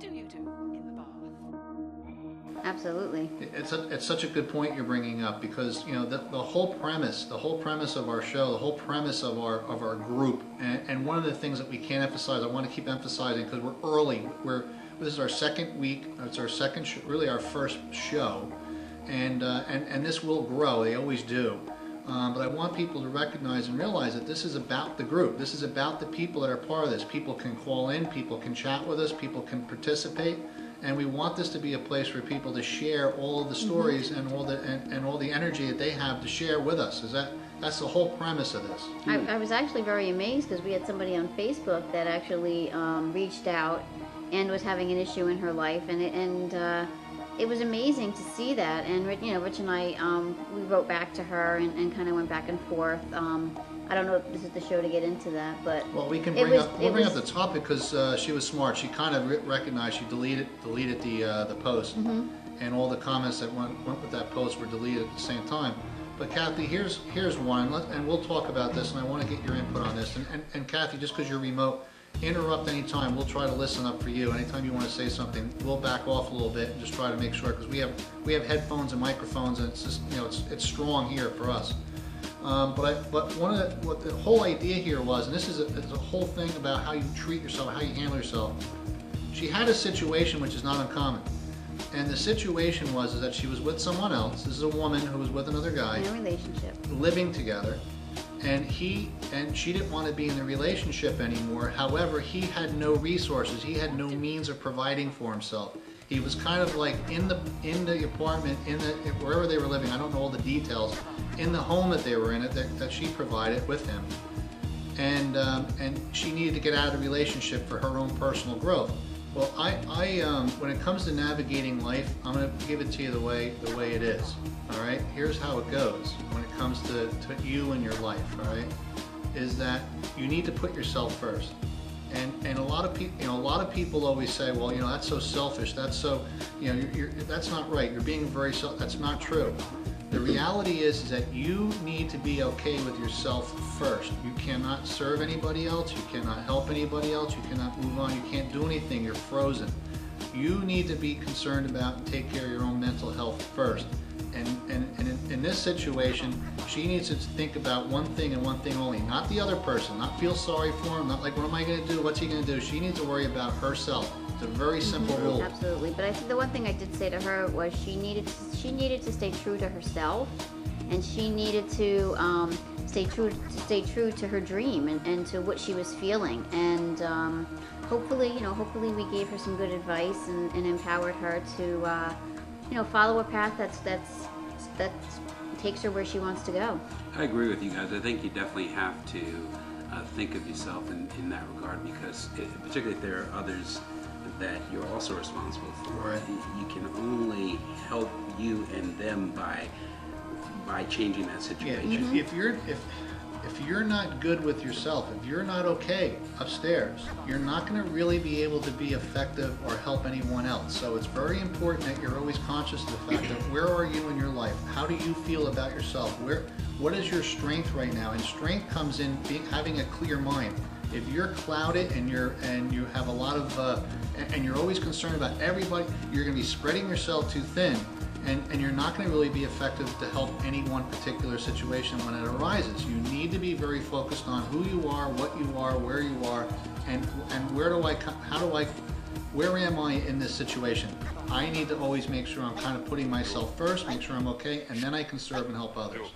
do you do in the bath? Absolutely. It's such a good point you're bringing up, because you know the whole premise of our show, the whole premise of our group, and one of the things that we can't emphasize, I want to keep emphasizing, because we're early. This is our second week. It's our second really our first show, and this will grow. They always do. But I want people to recognize and realize that this is about the group. This is about the people that are part of this. People can call in, people can chat with us, people can participate, and we want this to be a place for people to share all of the stories and all the energy that they have to share with us. That's the whole premise of this. I was actually very amazed because we had somebody on Facebook that actually reached out and was having an issue in her life, and it was amazing to see that. And Rich and I, we wrote back to her and kind of went back and forth. I don't know if this is the show to get into that, but well, we can bring up the topic, because she was smart. She kind of recognized. She deleted the post, and all the comments that went with that post were deleted at the same time. But Kathy, here's one, and we'll talk about this, and I want to get your input on this. And Kathy, just because you're remote, interrupt anytime. We'll try to listen up for you. Anytime you want to say something, we'll back off a little bit and just try to make sure, because we have headphones and microphones, and it's just it's strong here for us. But what the whole idea here was, and this is a whole thing about how you treat yourself, how you handle yourself. She had a situation which is not uncommon, and the situation is that she was with someone else. This is a woman who was with another guy in a relationship, living together. And she didn't want to be in the relationship anymore. However, he had no resources. He had no means of providing for himself. He was kind of like in the apartment, wherever they were living. I don't know all the details. In the home that they were in, that she provided with him, and she needed to get out of the relationship for her own personal growth. Well, I when it comes to navigating life, I'm going to give it to you the way it is. All right. Here's how it goes when it comes to you and your life. All right, is that you need to put yourself first. And a lot of people always say, well, that's so selfish. That's so, that's not right. You're being very That's not true. The reality is that you need to be okay with yourself first. You cannot serve anybody else. You cannot help anybody else. You cannot move on. You can't do anything. You're frozen. You need to be concerned about and take care of your own mental health first. And in this situation, she needs to think about one thing and one thing only, not the other person, not feel sorry for him, not like, what am I going to do? What's he going to do? She needs to worry about herself. It's a very simple rule. Absolutely. But I think the one thing I did say to her was she needed to stay true to herself, and she needed to stay true to her dream and to what she was feeling. And hopefully we gave her some good advice and empowered her to follow a path that takes her where she wants to go. I agree with you guys. I think you definitely have to think of yourself in that regard, because particularly if there are others that you're also responsible for, right. You can only help you and them by changing that situation. Yeah, if you're not good with yourself, if you're not okay upstairs, you're not going to really be able to be effective or help anyone else. So it's very important that you're always conscious of the fact that where are you in your life? How do you feel about yourself? What is your strength right now? And strength comes in having a clear mind. If you're clouded and you have a lot of and you're always concerned about everybody, you're going to be spreading yourself too thin. And you're not going to really be effective to help any one particular situation when it arises. You need to be very focused on who you are, what you are, where you are, and where am I in this situation? I need to always make sure I'm kind of putting myself first, make sure I'm okay, and then I can serve and help others.